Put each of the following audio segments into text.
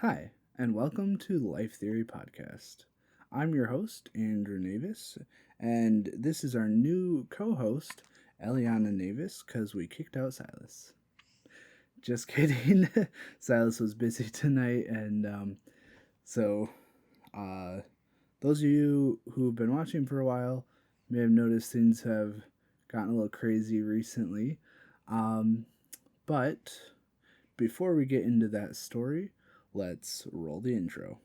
Hi, and welcome to the Life Theory Podcast. I'm your host, Andrew Navis, and this is our new co host, Elianna Navis, because we kicked out Silas. Just kidding. Silas was busy tonight, and so uh, those of you who've been watching for a while may have noticed things have gotten a little crazy recently. Um, but before we get into that story, let's roll the intro.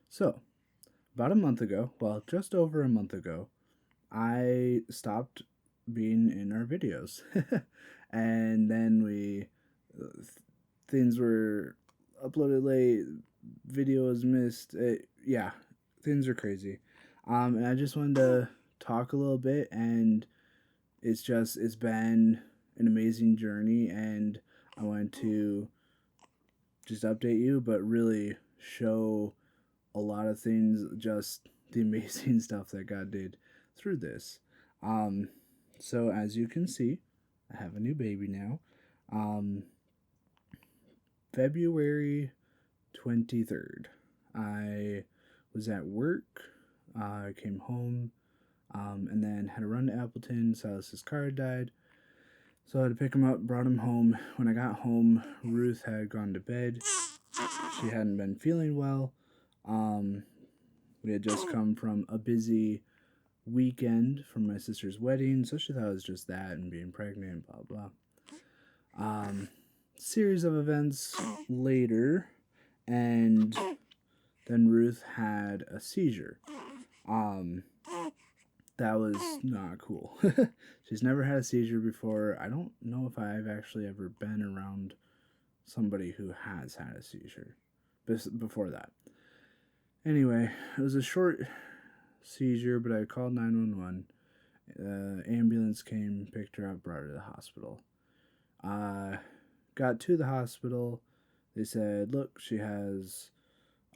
So, about a month ago, well, just over a month ago, I stopped being in our videos. And then things were uploaded late, videos missed. Yeah, things are crazy. And I just wanted to talk a little bit, and it's been an amazing journey, and I wanted to just update you, but really show a lot of things, just the amazing stuff that God did through this. Um, so as you can see, I have a new baby now. Um, February 23rd, I was at work. I came home, and then had to run to Appleton. Silas's car had died. So I had to pick him up, brought him home. When I got home, Ruth had gone to bed. She hadn't been feeling well. Um, we had just come from a busy weekend from my sister's wedding, so she thought it was just that and being pregnant, blah blah. Series of events later, and then Ruth had a seizure. Um, that was not cool. She's never had a seizure before. I don't know if I've actually ever been around somebody who has had a seizure before that. Anyway, it was a short seizure, but I called 911. Ambulance came, picked her up, brought her to the hospital. Got to the hospital. They said, look, she has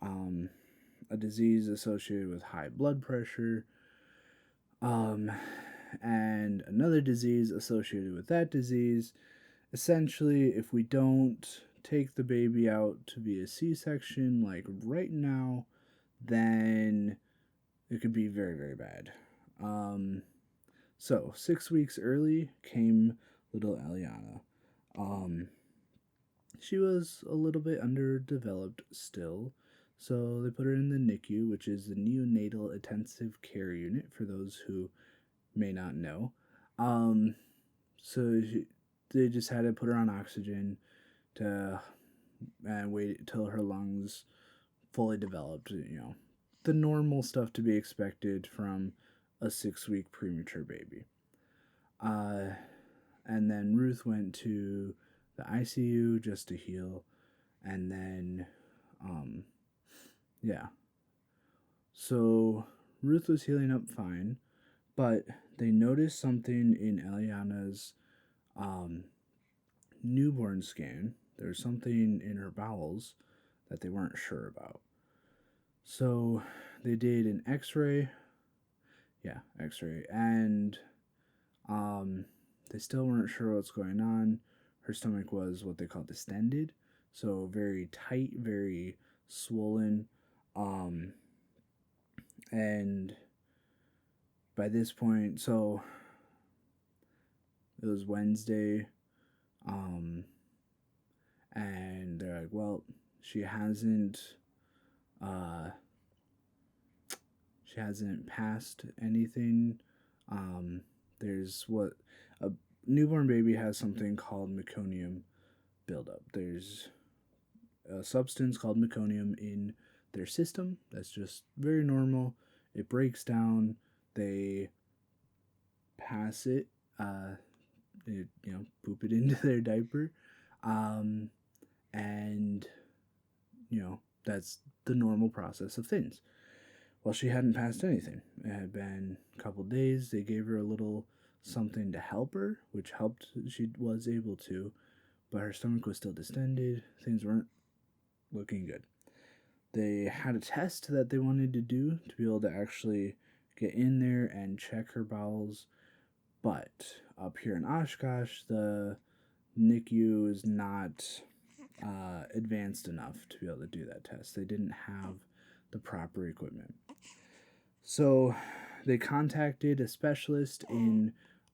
a disease associated with high blood pressure, and another disease associated with that disease. Essentially, if we don't take the baby out to be a C-section, like right now, then it could be very, very bad. So 6 weeks early came little Elianna. She was a little bit underdeveloped still, so they put her in the NICU, which is the Neonatal Intensive Care Unit, for those who may not know. Um, so they just had to put her on oxygen to and wait until her lungs fully developed. The normal stuff to be expected from a 6 week premature baby. Uh, and then Ruth went to the ICU just to heal, and then, um, yeah. So Ruth was healing up fine, but they noticed something in Eliana's um, newborn scan. There was something in her bowels that they weren't sure about. So they did an X-ray. Yeah, X-ray, and they still weren't sure what's going on. Her stomach was what they call distended, so very tight, very swollen, um, and by this point, so it was Wednesday, um, and they're like, well, she hasn't, uh, she hasn't passed anything. There's what a newborn baby has something called meconium buildup. There's a substance called meconium in their system that's just very normal. It breaks down. They pass it, poop it into their diaper, um, and that's the normal process of things. Well, she hadn't passed anything. It had been a couple days. They gave her a little something to help her, which helped. She was able to, but her stomach was still distended. Things weren't looking good. they had a test that they wanted to do to be able to actually get in there and check her bowels. But up here in Oshkosh, the NICU is not advanced enough to be able to do that test. They didn't have the proper equipment. So they contacted a specialist in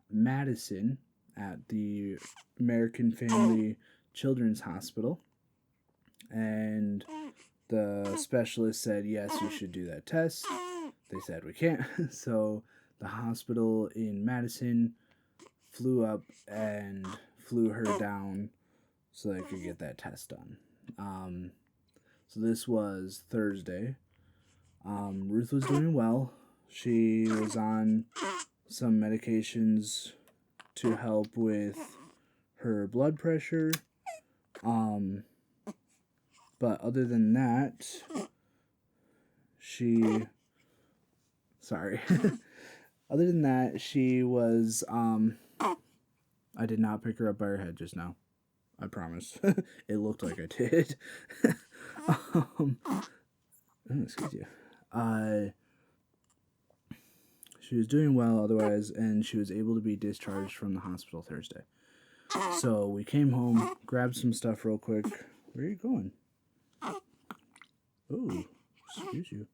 Madison at the American Family Children's Hospital, and the specialist said, yes, you should do that test. They said, we can't. So the hospital in Madison flew up and flew her down so they could get that test done. So this was Thursday. Ruth was doing well. She was on some medications to help with her blood pressure. But other than that, other than that, she was, I did not pick her up by her head just now. I promise. It looked like I did. Excuse you. She was doing well otherwise, and she was able to be discharged from the hospital Thursday. So we came home, grabbed some stuff real quick. Where are you going? Oh, excuse you.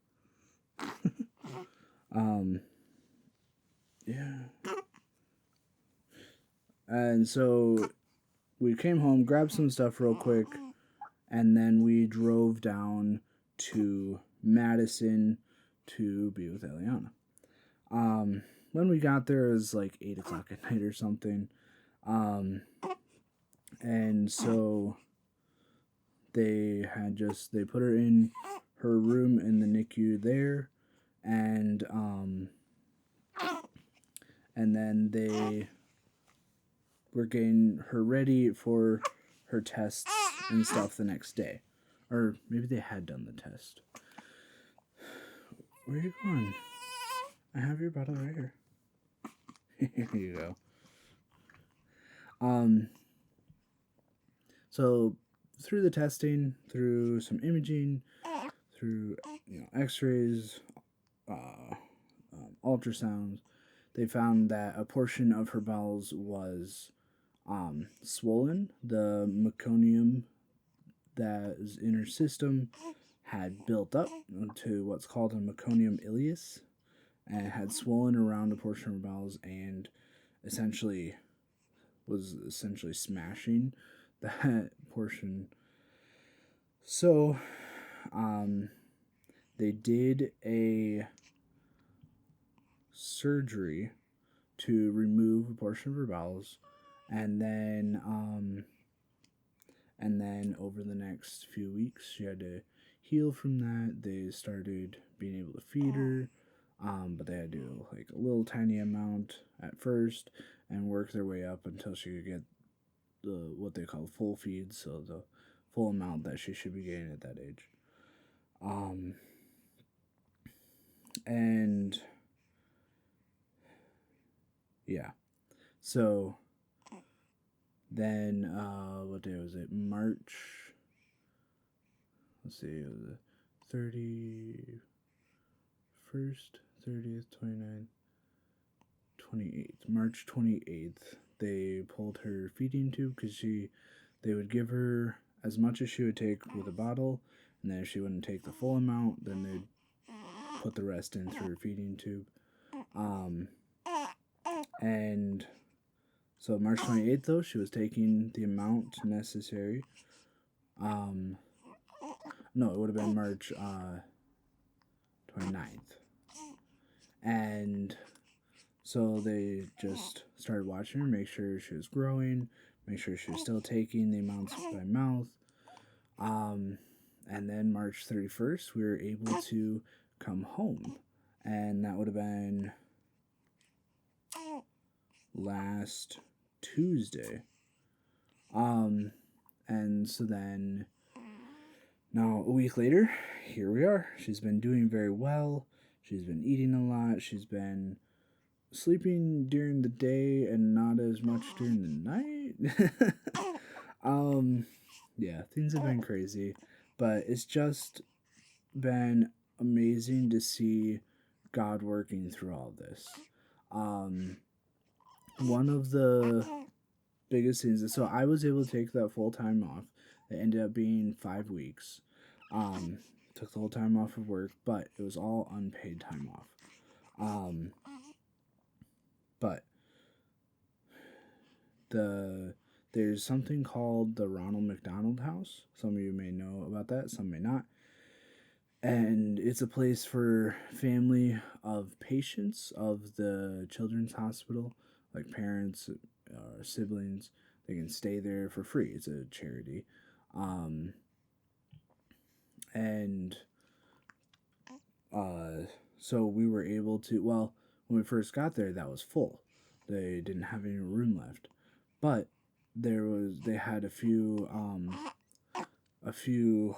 Yeah. And so we came home, grabbed some stuff real quick, and then we drove down to Madison to be with Elianna. When we got there, it was like 8 o'clock at night or something. And so they put her in her room in the NICU there, and then they were getting her ready for her tests and stuff the next day. Or maybe they had done the test. Where are you going? I have your bottle right here. Here you go. So through the testing, through some imaging, through x-rays, ultrasounds, they found that a portion of her bowels was swollen. The meconium that is in her system had built up to what's called a meconium ileus, and had swollen around a portion of her bowels and was essentially smashing that portion. So they did a surgery to remove a portion of her bowels, and then over the next few weeks she had to heal from that. They started being able to feed her, but they had to do like a little tiny amount at first and work their way up until she could get what they call full feed, so the full amount that she should be getting at that age. And yeah, so then what day was it? March. Let's see, it was the 31st, 30th, 29th, 28th. March 28th, they pulled her feeding tube because they would give her as much as she would take with a bottle, and then if she wouldn't take the full amount, then they'd put the rest in through her feeding tube. And so March 28th, though, she was taking the amount necessary. No, it would have been March 29th. And so they just started watching her, make sure she was growing, make sure she was still taking the amounts by mouth. And then March 31st, we were able to come home. And that would have been last Tuesday. And so then now a week later, here we are. She's been doing very well. She's been eating a lot. She's been sleeping during the day and not as much during the night. Yeah, things have been crazy, but it's just been amazing to see God working through all this. Um, One of the biggest things is, so I was able to take that full time off. It ended up being 5 weeks. Um, Took the whole time off of work, but it was all unpaid time off. Um, but there's something called the Ronald McDonald House. Some of you may know about that, some may not. And it's a place for family of patients of the children's hospital, like parents or siblings. They can stay there for free. It's a charity. Um, and uh, so we were able to, well, when we first got there, that was full. They didn't have any room left. But they had a few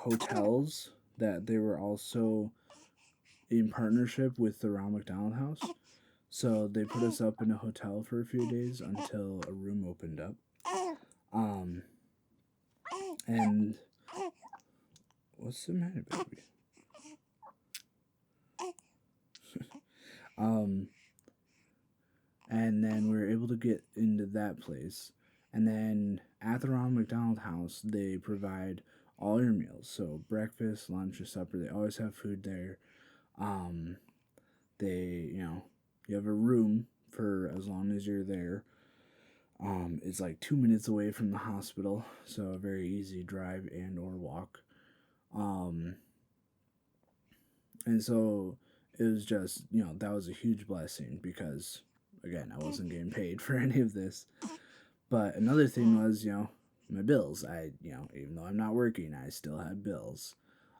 hotels that they were also in partnership with the Ronald McDonald House. So they put us up in a hotel for a few days until a room opened up. Um, and what's the matter, baby? um, and then we were able to get into that place. And then at the Ronald McDonald House, they provide all your meals. So breakfast, lunch, or supper. They always have food there. Um, you have a room for as long as you're there. It's like 2 minutes away from the hospital, so a very easy drive and or walk. Um, and so it was just, that was a huge blessing because, again, I wasn't getting paid for any of this. But another thing was, my bills. Even though I'm not working, I still had bills.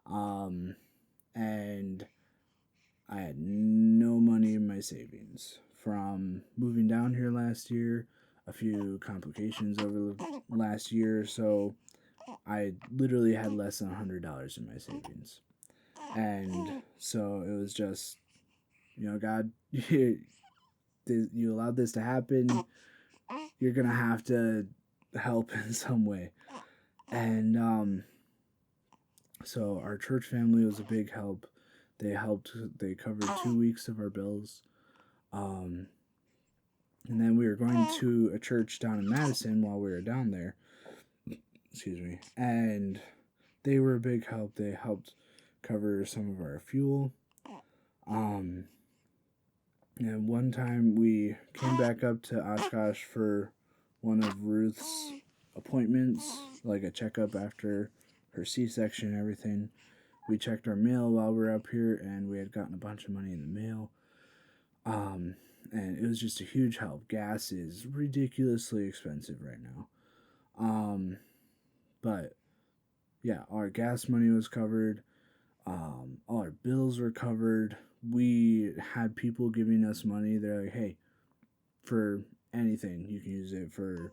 Um, and I had no money in my savings from moving down here last year, a few complications over the last year or so. I literally had less than $100 in my savings. And so it was just, God, you allowed this to happen. You're going to have to help in some way. And so our church family was a big help. They covered 2 weeks of our bills. And then we were going to a church down in Madison while we were down there. Excuse me. And they were a big help. They helped cover some of our fuel. And one time we came back up to Oshkosh for one of Ruth's appointments, like a checkup after her C-section and everything. We checked our mail while we were up here, and we had gotten a bunch of money in the mail. And it was just a huge help. Gas is ridiculously expensive right now. But yeah, our gas money was covered. All our bills were covered. We had people giving us money. They're like, hey, for anything, you can use it for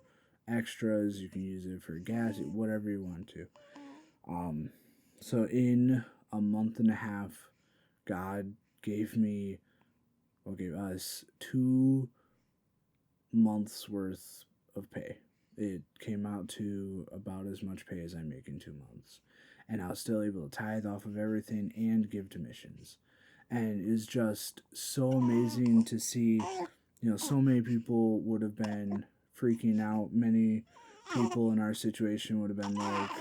extras, you can use it for gas, whatever you want to. So in a month and a half, God gave us 2 months worth of pay. It came out to about as much pay as I make in 2 months. And I was still able to tithe off of everything and give to missions. And it's just so amazing to see, so many people would have been freaking out. Many people in our situation would have been like,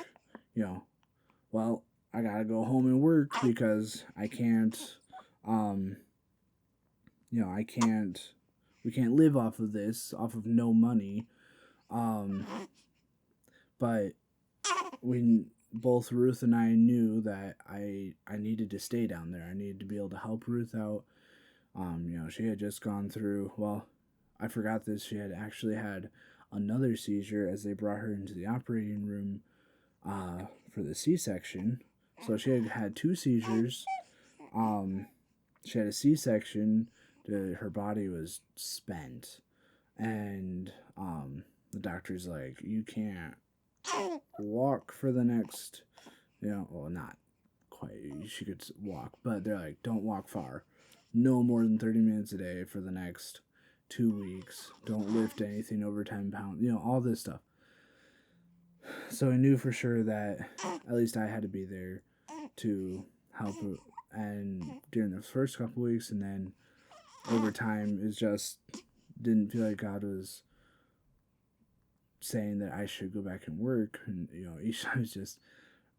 well, I gotta go home and work because I can't, we can't live off of this, off of no money. But both Ruth and I knew that I needed to stay down there. I needed to be able to help Ruth out. She had just gone through, well, I forgot this, she had actually had another seizure as they brought her into the operating room for the C-section. So she had had 2 seizures. She had a C-section. Her body was spent. And the doctor's like, you can't walk for the next, well, not quite, she could walk, but they're like, don't walk far. No more than 30 minutes a day for the next 2 weeks. Don't lift anything over 10 pounds, all this stuff. So I knew for sure that at least I had to be there to help, and during the first couple weeks, and then over time, it just didn't feel like God was saying that I should go back and work. And each time it's just,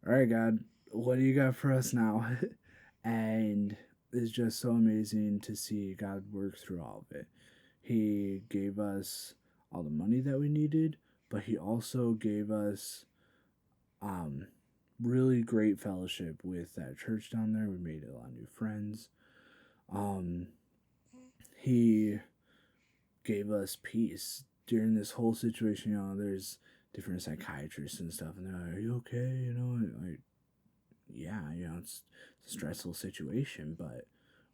all right, God, what do you got for us now? And it's just so amazing to see God work through all of it. He gave us all the money that we needed, but He also gave us um, really great fellowship with that church down there. We made a lot of new friends. Um, he gave us peace during this whole situation. There's different psychiatrists and stuff, and they're like, "Are you okay?" Like, yeah, it's a stressful situation, but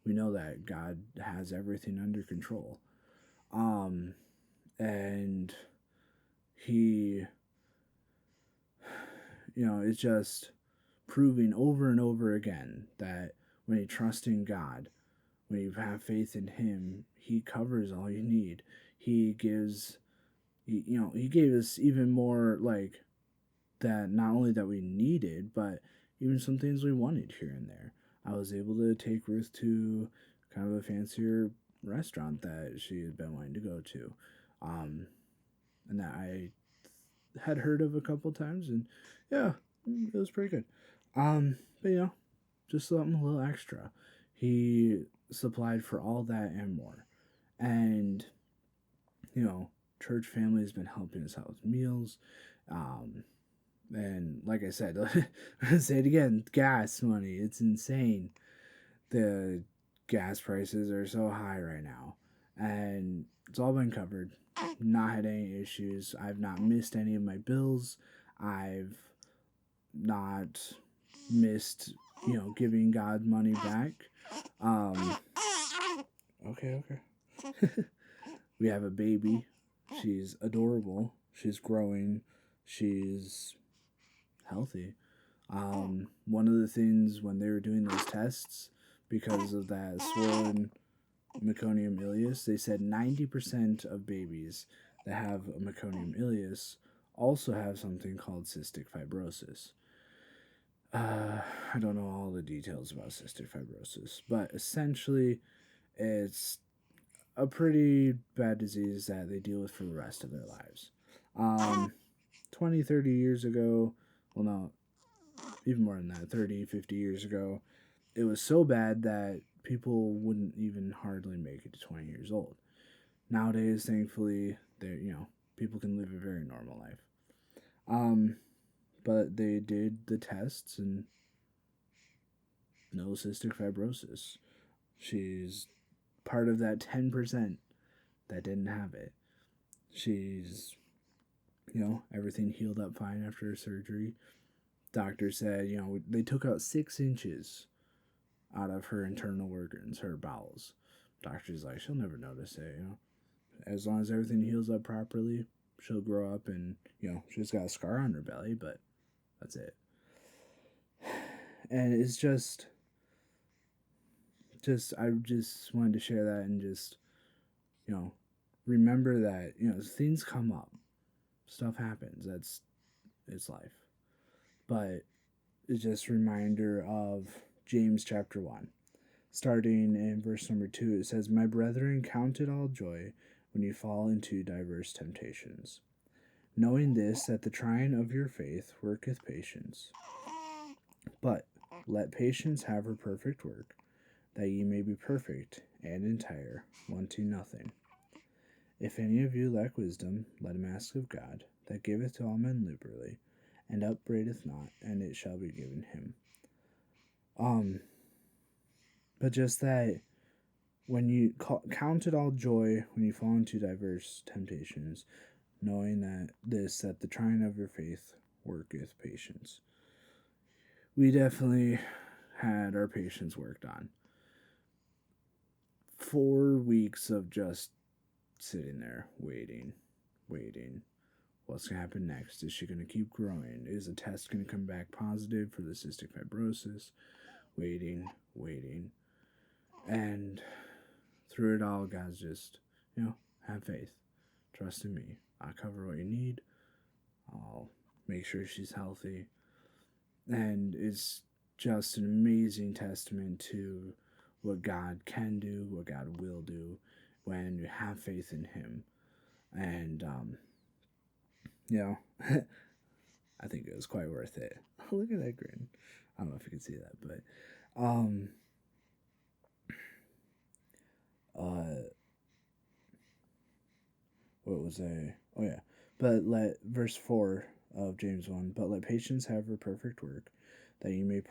we know that God has everything under control. Um, and He, it's just proving over and over again that when you trust in God, when you have faith in Him, He covers all you need. He gives, He gave us even more, like, that not only that we needed, but even some things we wanted here and there. I was able to take Ruth to kind of a fancier restaurant that she had been wanting to go to, um, and that I had heard of a couple times, and yeah, it was pretty good. But just something a little extra. He supplied for all that and more, and church family has been helping us out with meals. Um, and like I said, I'll say it again, gas money, it's insane. The gas prices are so high right now. And it's all been covered. Not had any issues. I've not missed any of my bills. I've not missed, giving God money back. Um, okay. We have a baby. She's adorable. She's growing. She's healthy. One of the things when they were doing those tests, because of that swollen meconium ileus, they said 90% of babies that have a meconium ileus also have something called cystic fibrosis. I don't know all the details about cystic fibrosis, but essentially it's a pretty bad disease that they deal with for the rest of their lives. 20, 30 years ago, well, no, even more than that, 30, 50 years ago, it was so bad that people wouldn't even hardly make it to 20 years old. Nowadays, thankfully, people can live a very normal life. But they did the tests and no cystic fibrosis. She's part of that 10% that didn't have it. She's, everything healed up fine after her surgery. Doctor said, they took out 6 inches out of her internal organs, her bowels. Doctor's like, she'll never notice it, As long as everything heals up properly, she'll grow up and, she's got a scar on her belly, but that's it. And it's just I just wanted to share that and just, remember that, things come up. Stuff happens. It's life. But it's just a reminder of James chapter 1. Starting in verse number 2, it says, "My brethren, count it all joy when you fall into diverse temptations, knowing this, that the trying of your faith worketh patience. But let patience have her perfect work, that ye may be perfect and entire, wanting nothing. If any of you lack wisdom, let him ask of God, that giveth to all men liberally, and upbraideth not, and it shall be given him." But just that when you count it all joy when you fall into diverse temptations, knowing that the trying of your faith worketh patience. We definitely had our patience worked on. 4 weeks of just sitting there waiting. What's going to happen next? Is she going to keep growing? Is the test going to come back positive for the cystic fibrosis? Waiting. And through it all, God's just, have faith. Trust in me. I'll cover what you need. I'll make sure she's healthy. And it's just an amazing testament to what God can do, what God will do when you have faith in Him. And, you know, I think it was quite worth it. Look at that grin. I don't know if you can see that, but, what was I? Oh, yeah. But let, verse 4 of James 1, but let patience have her perfect work, that you may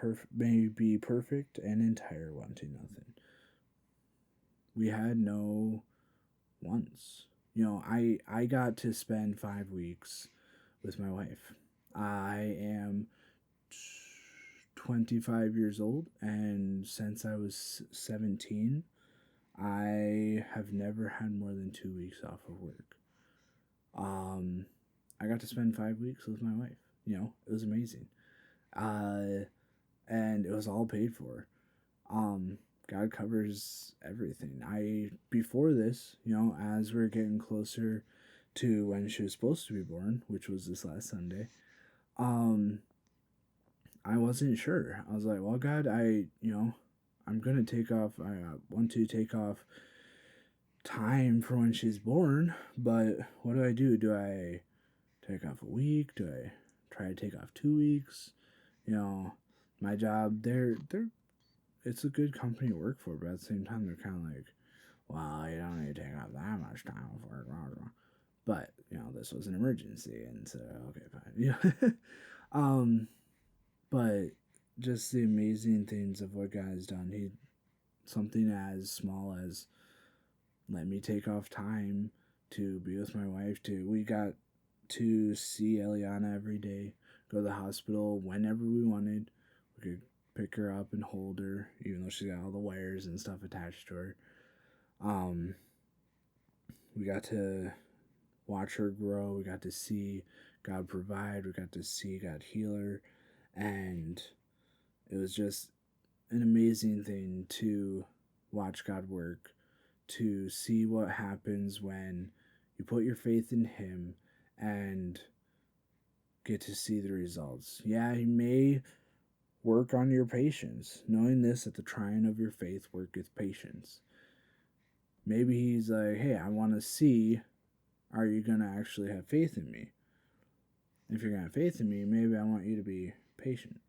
be perfect and entire, wanting nothing. We had no wants. You know, I got to spend 5 weeks with my wife. I am 25 years old, and since I was 17, I have never had more than 2 weeks off of work. I got to spend 5 weeks with my wife. You know, it was amazing. And it was all paid for. God covers everything. Before this, you know, as we're getting closer to when she was supposed to be born, which was this last Sunday, I wasn't sure. I was like, well, God, I'm going to take off. I want to take off time for when she's born, but what do? Do I take off a week? Do I try to take off 2 weeks? You know, my job, it's a good company to work for, but at the same time, they're kind of like, well, you don't need to take off that much time for it. But, you know, this was an emergency, and so, okay, fine. Yeah. But just the amazing things of what God has done. Something as small as let me take off time to be with my wife. We got to see Elianna every day, go to the hospital whenever we wanted. We could pick her up and hold her, even though she's got all the wires and stuff attached to her. We got to watch her grow. We got to see God provide. We got to see God heal her. And it was just an amazing thing to watch God work, to see what happens when you put your faith in Him and get to see the results. Yeah, He may work on your patience, knowing this, that the trying of your faith worketh patience. Maybe He's like, hey, I want to see, are you going to actually have faith in me? If you're going to have faith in me, maybe I want you to be patient.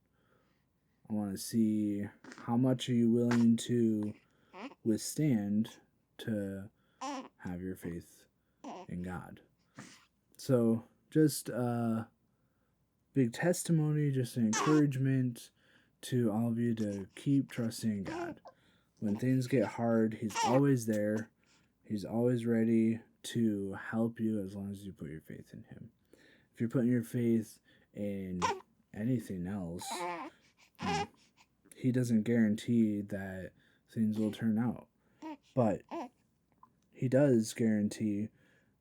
I want to see how much are you willing to withstand to have your faith in God. So just a big testimony, just an encouragement to all of you to keep trusting in God. When things get hard, He's always there. He's always ready to help you as long as you put your faith in Him. If you're putting your faith in anything else, He doesn't guarantee that things will turn out. But He does guarantee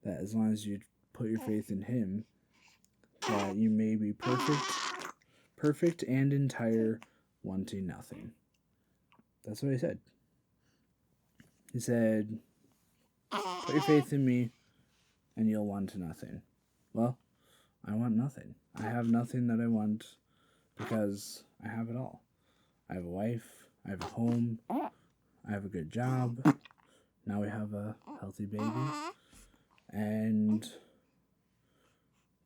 that as long as you put your faith in Him, that you may be perfect and entire, wanting nothing. That's what He said. He said, put your faith in me and you'll want nothing. Well, I want nothing. I have nothing that I want because I have it all. I have a wife, I have a home, I have a good job. Now we have a healthy baby. And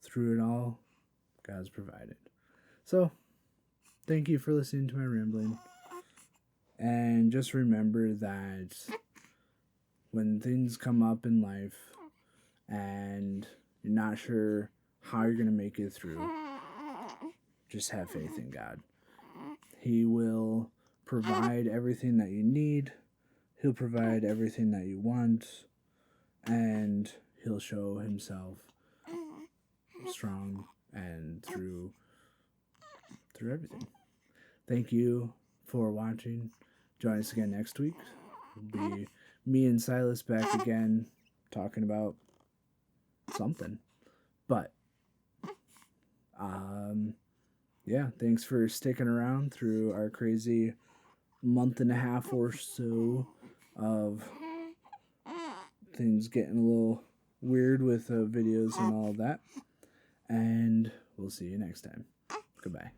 through it all, God's provided. So, thank you for listening to my rambling. And just remember that when things come up in life and you're not sure how you're going to make it through, just have faith in God. He will provide everything that you need. He'll provide everything that you want. And He'll show Himself strong and through everything. Thank you for watching. Join us again next week. It'll be me and Silas back again talking about something. But yeah, thanks for sticking around through our crazy month and a half or so of things getting a little weird with videos and all of that. And we'll see you next time. Goodbye.